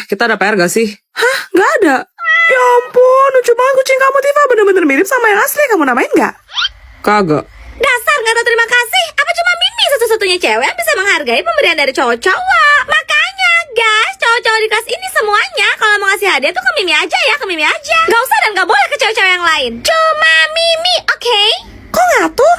Kita ada PR gak sih? Hah? Gak ada? Ya ampun, lucu banget kucing kamu Tifa. Bener-bener mirip sama yang asli. Kamu namain gak? Kagak. Dasar gak tau terima kasih. Apa cuma Mimi satu-satunya cewek yang bisa menghargai pemberian dari cowok-cowok? Makanya guys, cowok-cowok di kelas ini semuanya kalau mau ngasih hadiah tuh ke Mimi aja ya, ke Mimi aja. Gak usah dan gak boleh ke cewek-cewek yang lain. Cuma Mimi, oke? Kok ngatur?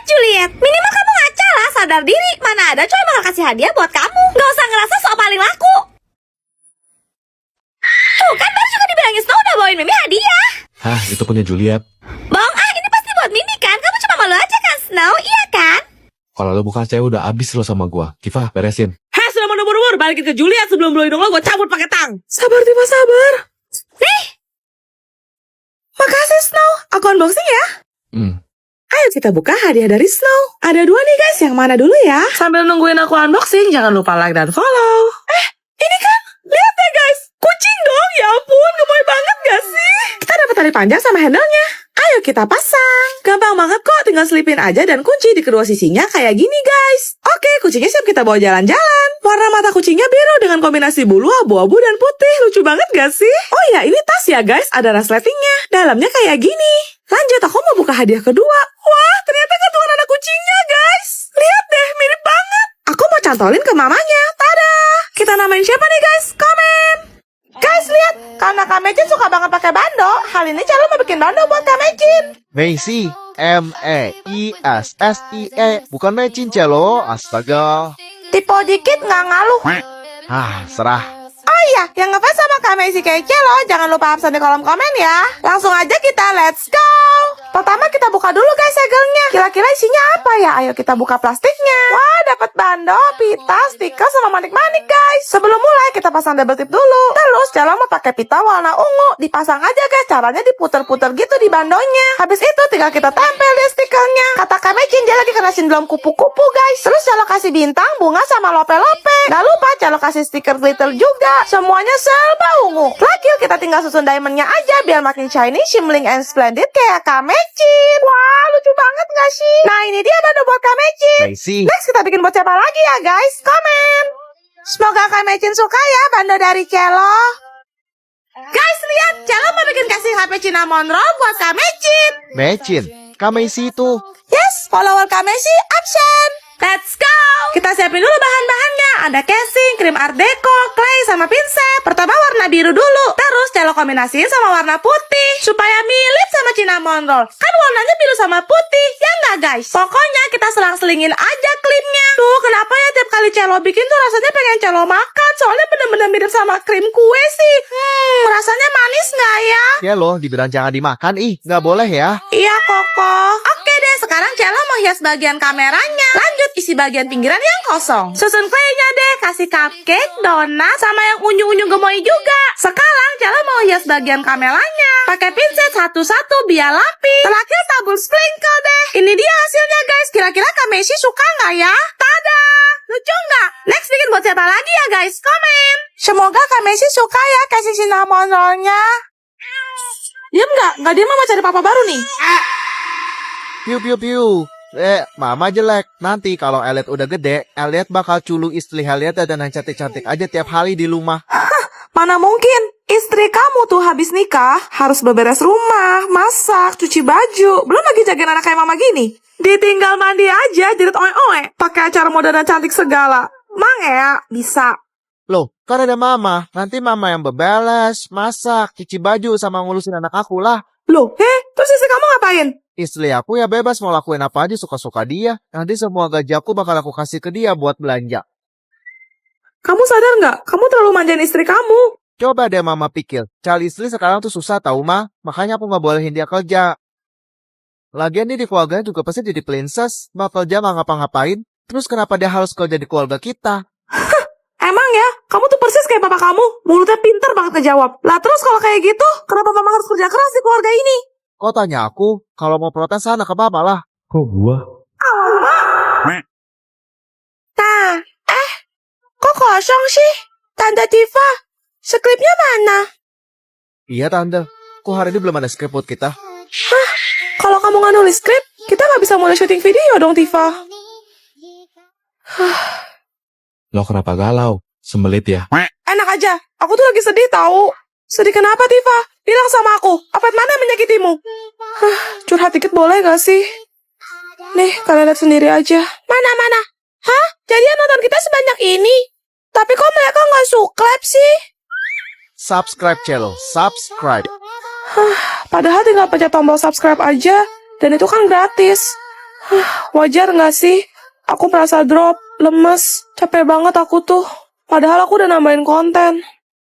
Juliet, minimal kamu ngaca lah, sadar diri. Mana ada cowok yang bakal kasih hadiah buat kamu. Gak usah ngerasa sok paling laku. Tuh kan baru juga dibilangin Snow udah bawain Mimi hadiah. Hah, itu punya Juliet. Bohong ini pasti buat Mimi kan? Kamu cuma malu aja kan Snow, iya kan? Kalau lo bukan cewek udah abis lo sama gua. Kifah, beresin. Sudah mundur-mundur, balikin ke Juliet sebelum blow hidung lo gue cabut pakai tang. Sabar Tifa, sabar. Nih, Makasih Snow. Aku unboxing ya. Ayo kita buka hadiah dari Snow. Ada 2 nih guys, yang mana dulu ya? Sambil nungguin aku unboxing, jangan lupa like dan follow. Ini kan, lihat deh guys. Kucing dong, ya ampun, gemoy banget gak sih? Kita dapat tali panjang sama handle-nya. Ayo kita pasang. Gampang banget kok, tinggal selipin aja dan kunci di kedua sisinya kayak gini guys. Oke, kucingnya siap kita bawa jalan-jalan. Warna mata kucingnya biru dengan kombinasi bulu abu-abu dan putih. Lucu banget gak sih? Oh ya, ini tas ya guys, ada resletingnya. Dalamnya kayak gini. Lanjut, aku mau buka hadiah kedua. Wah, ternyata gantungan anak kucingnya guys. Lihat deh, mirip banget. Aku mau cantolin ke mamanya. Tada! Kita namain siapa nih guys? Komen! Guys, lihat. Karena Kak Mecin suka banget pakai bando, hal ini Celo mau bikin bando buat Kak Mecin. Macy, M-E-I-S-S-I-E, bukan mecin Celo, astaga. Tipe dikit nggak ngaluh. Serah. Oh iya, yang ngefans sama Kak Messi kayak Celo, jangan lupa absen di kolom komen ya. Langsung aja kita let's go. Pertama kita buka dulu guys segelnya. Kira-kira isinya apa ya? Ayo kita buka plastiknya. Wah, dapat bando, pita, stiker, sama manik-manik guys. Sebelum mulai kita pasang double tip dulu. Terus Celo mau pakai pita warna ungu. Dipasang aja guys, caranya diputer-puter gitu di bandonya. Habis itu tinggal kita tempel di stikernya. Kata Kak Mecin, dia lagi kena sindrom kupu-kupu guys. Terus Celo kasih bintang, bunga, sama lope-lope. Gak lupa Celo kasih stiker glitter juga. Semuanya serba ungu. Terakhir kita tinggal susun diamondnya aja biar makin shiny, shimmering, and splendid kayak Kak Mecin. Wah, lucu banget gak sih? Nah, ini dia bando buat Kak Mecin. Macy, Next kita bikin buat siapa lagi ya guys? Komen. Semoga Kak Mecin suka ya bando dari Celo. Guys, lihat. Celo mau bikin kasih HP cinnamon roll buat Kak Mecin. mecin, Kak Macy itu. Yes, follower Kak Messi absen. Let's go. Kita siapin dulu bahan-bahannya. Ada casing, krim art deco, clay, sama pinset. Pertama warna biru dulu. Terus Celo kombinasiin sama warna putih supaya mirip sama cinnamon roll. Kan warnanya biru sama putih, ya nggak guys? Pokoknya kita selang-selingin aja krimnya. Tuh, kenapa ya tiap kali Celo bikin tuh rasanya pengen Celo makan. Soalnya bener-bener mirip sama krim kue sih. Rasanya manis nggak ya? Ya loh, dibilang jangan dimakan, nggak boleh ya. Iya, Koko. Oke deh, sekarang Celo mau hias bagian kameranya. Lanjut isi bagian pinggiran yang kosong. Susun kue-nya deh, kasih cupcake, donat, sama yang unyu-unyu gemoy juga. Sekarang Celo mau hias bagian kameranya. Pakai pinset satu-satu biar rapi. Terakhir tabur sprinkle deh. Ini dia hasilnya guys. Kira-kira Kak Messi suka nggak ya? Tada! Lucu nggak? Next bikin buat siapa lagi ya guys? Komen. Semoga Kak Messi suka ya kasih cinnamon roll-nya. Diam nggak? Nggak diam mau cari papa baru nih. Piu. Mama jelek. Nanti kalau Elliot udah gede, Elliot bakal culu istri Elliot dan yang cantik-cantik aja tiap hari di rumah. Mana mungkin? Istri kamu tuh habis nikah harus beberes rumah, masak, cuci baju. Belum lagi jagain anak kayak mama gini. Ditinggal mandi aja, jerit oe-oe. Pakai acara moda dan cantik segala. Mang ya, bisa. Loh, kan ada mama. Nanti mama yang beberes, masak, cuci baju, sama ngurusin anak aku lah. Loh, terus istri kamu ngapain? Istri aku ya bebas mau lakuin apa aja suka-suka dia. Nanti semua gaji aku bakal aku kasih ke dia buat belanja. Kamu sadar nggak? Kamu terlalu manjain istri kamu. Coba deh mama pikir. Cari istri sekarang tuh susah tau ma. Makanya aku gak bolehin dia kerja. Lagian dia di keluarganya juga pasti jadi princess. Mau kerja gak ngapa-ngapain. Terus kenapa dia harus kerja di keluarga kita? Emang ya? Kamu tuh persis kayak papa kamu. Mulutnya pintar banget ngejawab. Lah terus kalau kayak gitu, kenapa mama harus kerja keras di keluarga ini? Kok tanya aku? Kalau mau protes sana ke papa lah. Kok gua? Nah, kok kosong sih? Tante Tifa, skripnya mana? Iya tante. Kok hari ini belum ada skrip buat kita? Kalau kamu nggak nulis skrip, kita nggak bisa mulai syuting video dong, Tifa. Lo kenapa galau? Sembelit ya. Enak aja, aku tuh lagi sedih tahu. Sedih kenapa, Tifa? Bilang sama aku, apa mana yang menyakitimu? Curhat dikit boleh gak sih? Nih, kalian lihat sendiri aja. Mana? Hah? Jadian nonton kita sebanyak ini? Tapi kok mereka gak subscribe sih? Subscribe channel, subscribe. Padahal tinggal pencet tombol subscribe aja. Dan itu kan gratis. Wajar gak sih? Aku merasa drop, lemes, capek banget aku tuh. Padahal aku udah nambahin konten.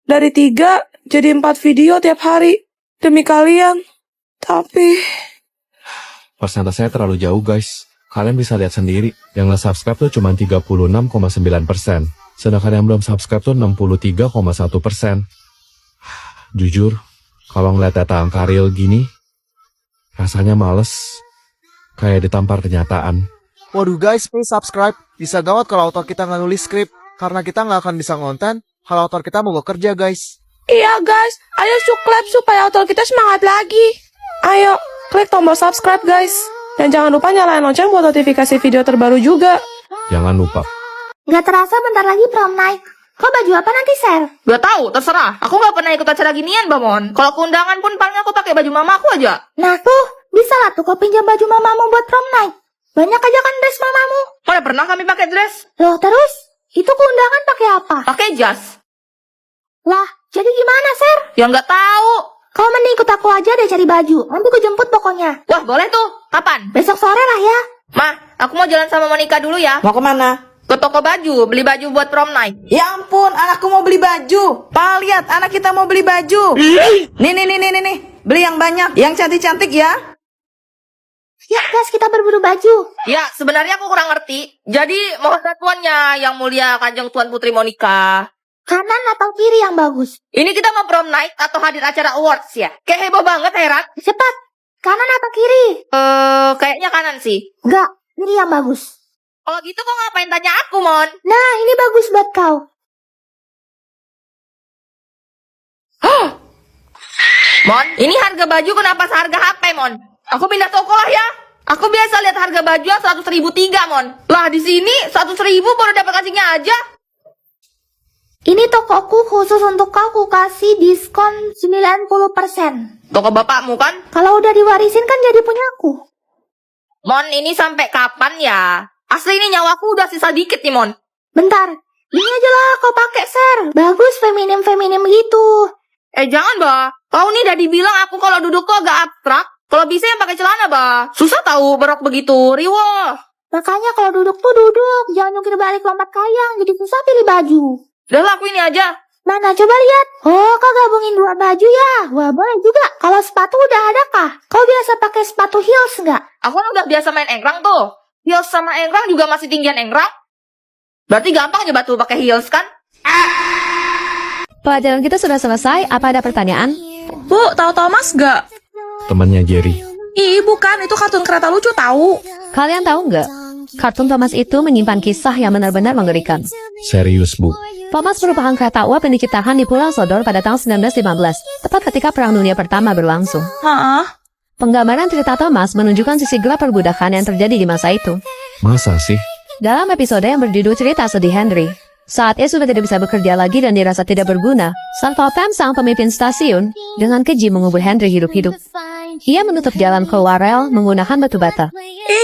Dari 3 jadi 4 video tiap hari. Demi kalian. Tapi... Persentasenya terlalu jauh guys. Kalian bisa lihat sendiri. Yang nge-subscribe tuh cuma 36,9%. Sedangkan yang belum subscribe tuh 63,1%. Jujur, kalau ngeliat data angka real gini, rasanya males. Kayak ditampar kenyataan. Waduh guys, please subscribe. Bisa gawat kalau autor kita nggak nulis skrip. Karena kita nggak akan bisa ngonten kalau autor kita mau kerja guys. Iya guys, ayo subscribe supaya autor kita semangat lagi. Ayo, klik tombol subscribe guys. Dan jangan lupa nyalain lonceng buat notifikasi video terbaru juga. Jangan lupa. Nggak terasa bentar lagi prom night. Kok baju apa nanti, Ser? Gak tahu, terserah. Aku gak pernah ikut acara ginian, Bamon. Kalau ke undangan pun paling aku pakai baju mamaku aja. Nah tuh, bisa lah tuh kau pinjam baju mamamu buat prom night. Banyak aja kan dress mamamu. Mana pernah kami pakai dress? Loh terus, itu ke undangan pakai apa? Pakai jas. Lah, jadi gimana, Ser? Ya nggak tahu. Kau mending ikut aku aja deh cari baju. Nanti ku jemput pokoknya. Wah, boleh tuh. Kapan? Besok sore lah ya. Ma, aku mau jalan sama Monica dulu ya. Mau kemana? Ke toko baju, beli baju buat prom night. Ya ampun, anakku mau beli baju. Pa, lihat, anak kita mau beli baju. Nih. Beli yang banyak, yang cantik-cantik ya. Ya, guys, kita berburu baju. Ya, sebenarnya aku kurang ngerti. Jadi, mohon bantuannya yang mulia Kanjeng Tuan Putri Monica. Kanan atau kiri yang bagus? Ini kita mau prom night atau hadir acara awards ya? Kayak heboh banget, heran. Cepat. Kanan atau kiri? Kayaknya kanan sih. Enggak, kiri yang bagus. Kalau gitu kok ngapain tanya aku, Mon? Nah, ini bagus buat kau. Mon, ini harga baju kenapa seharga HP, Mon? Aku pindah toko lah ya. Aku biasa lihat harga baju yang 100.003, Mon. Lah, di sini 100.000 baru dapat kasihnya aja. Ini tokoku khusus untuk kau, ku kasih diskon 90%. Toko bapakmu kan? Kalau udah diwarisin kan jadi punya aku. Mon, ini sampai kapan ya? Asli ini nyawaku udah sisa dikit nih, Mon. Bentar, ini aja lah kau pakai, Ser. Bagus, feminim-feminim gitu. Jangan, Bah. Kau nih udah dibilang aku kalau duduk tuh agak abstrak. Kalau bisa yang pakai celana, Bah. Susah tahu berok begitu, riwah. Makanya kalau duduk tuh duduk, jangan jungkir balik lompat kayang, jadi susah pilih baju. Udah laku ini aja. Mana coba lihat. Oh, kau gabungin 2 baju ya? Wah, boleh juga. Kalau sepatu udah ada kah? Kau biasa pakai sepatu heels nggak? Aku kan udah biasa main engrang tuh. Heels sama engrang juga masih tinggian engrang. Berarti gampang aja batu pakai heels kan? Pelajaran kita sudah selesai, apa ada pertanyaan? Bu, tahu Thomas gak? Temannya Jerry. Ih, bukan, itu kartun kereta lucu tahu. Kalian tahu nggak? Kartun Thomas itu menyimpan kisah yang benar-benar mengerikan. Serius, Bu. Thomas merupakan kereta uap yang diciptakan di Pulau Sodor pada tahun 1915, tepat ketika Perang Dunia Pertama berlangsung. Penggambaran cerita Thomas menunjukkan sisi gelap perbudakan yang terjadi di masa itu. Masa sih? Dalam episode yang berjudul Cerita Sedih Henry, saat ia sudah tidak bisa bekerja lagi dan dirasa tidak berguna, Satpam sang pemimpin stasiun dengan keji mengubur Henry hidup-hidup. Ia menutup jalan keluar rel menggunakan batu bata.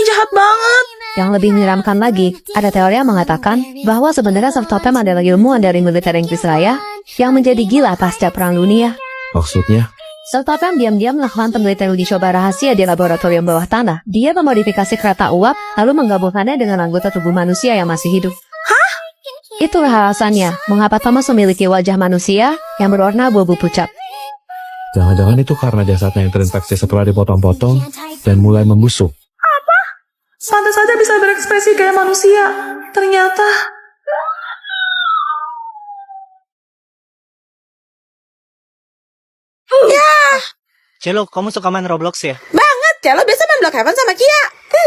Jahat banget. Yang lebih menyeramkan lagi, ada teori yang mengatakan bahwa sebenarnya Satpam adalah ilmuwan dari militer Inggris Raya yang menjadi gila pasca Perang Dunia. Maksudnya? Satpam diam-diam melakukan penelitian uji coba rahasia di laboratorium bawah tanah. Dia memodifikasi kereta uap, lalu menggabungkannya dengan anggota tubuh manusia yang masih hidup. Itulah alasannya mengapa Thomas memiliki wajah manusia yang berwarna abu-abu pucat. Jangan-jangan itu karena jasadnya yang terinfeksi setelah dipotong-potong dan mulai membusuk. Pantas saja bisa berekspresi kayak manusia. Ternyata... Celo, kamu suka main Roblox ya? Banget, Celo biasa main Blockhaven sama Kia.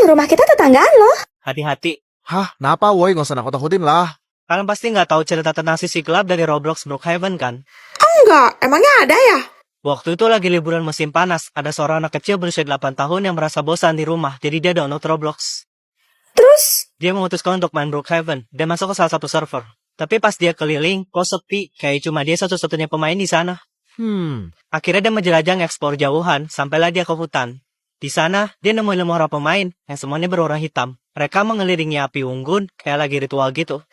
Rumah kita tetanggaan loh. Hati-hati. Hah, kenapa woi? Nggak usah nakut-nakutin lah. Kalian pasti nggak tahu cerita tentang sisi gelap dari Roblox Brookhaven kan? Enggak, emangnya ada ya? Waktu itu lagi liburan musim panas, ada seorang anak kecil berusia 8 tahun yang merasa bosan di rumah, jadi dia download Roblox. Terus? Dia memutuskan untuk main Brookhaven dan masuk ke salah satu server. Tapi pas dia keliling, kok sepi, kayak cuma dia satu-satunya pemain di sana. Akhirnya dia menjelajah eksplor jauhan, sampailah dia ke hutan. Di sana, dia nemuin 5 orang pemain yang semuanya berwarna hitam. Mereka mengelilingi api unggun, kayak lagi ritual gitu.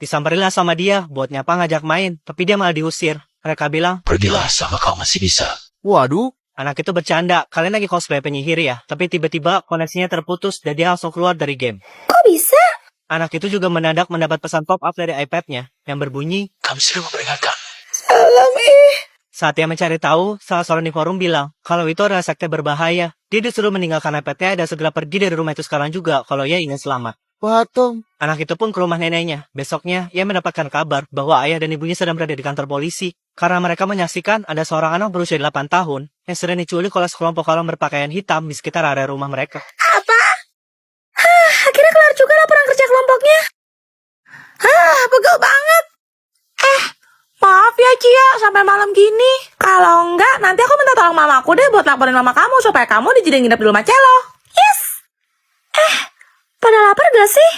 Disamperinlah sama dia, buat nyapa ngajak main, tapi dia malah diusir. Mereka bilang, Pergilah sama kau masih bisa. Waduh, anak itu bercanda, kalian lagi cosplay penyihir ya? Tapi tiba-tiba koneksinya terputus dan dia langsung keluar dari game. Kok bisa? Anak itu juga mendadak mendapat pesan pop-up dari iPad-nya yang berbunyi, Kami sudah memperingatkan. saat dia mencari tahu, salah seorang di forum bilang, kalau itu adalah sekte berbahaya. Dia disuruh meninggalkan iPad-nya dan segera pergi dari rumah itu sekarang juga, kalau ia ingin selamat. Patung. Anak itu pun ke rumah neneknya. Besoknya, ia mendapatkan kabar bahwa ayah dan ibunya sedang berada di kantor polisi. Karena mereka menyaksikan ada seorang anak berusia 8 tahun yang sedang diculik oleh sekelompok orang berpakaian hitam di sekitar area rumah mereka. Apa? Akhirnya kelar juga laporan kerja kelompoknya. Pegel banget. Maaf ya Cia, sampai malam gini. Kalau enggak, nanti aku minta tolong mamaku deh buat laporin mama kamu supaya kamu dijadiin nginep di rumah Celo. Pada lapar gak sih?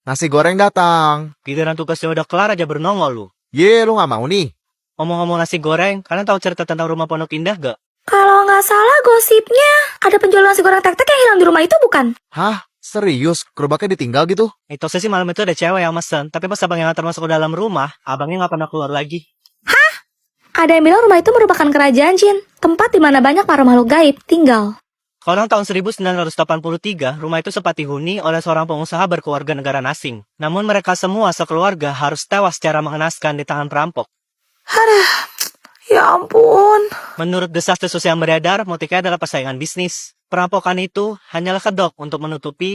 Nasi goreng datang. Giliran tugasnya udah kelar aja bernongol lu. Ye, lu gak mau nih? Ngomong-ngomong nasi goreng, kalian tahu cerita tentang rumah Pondok Indah gak? Kalau nggak salah gosipnya ada penjual nasi goreng tek-tek yang hilang di rumah itu bukan? Hah? Serius? Gerobaknya ditinggal gitu? Mitosnya sih malam itu ada cewek yang mesen, tapi pas abang yang ngantar masuk ke dalam rumah, abangnya nggak pernah keluar lagi. Ada yang bilang rumah itu merupakan kerajaan jin, tempat di mana banyak para makhluk gaib tinggal. Kalau tahun 1983, rumah itu sempat dihuni oleh seorang pengusaha berkeluarga negara asing. Namun mereka semua sekeluarga harus tewas secara mengenaskan di tangan perampok. Ya ampun. Menurut desas-desus yang beredar, motifnya adalah persaingan bisnis. Perampokan itu hanyalah kedok untuk menutupi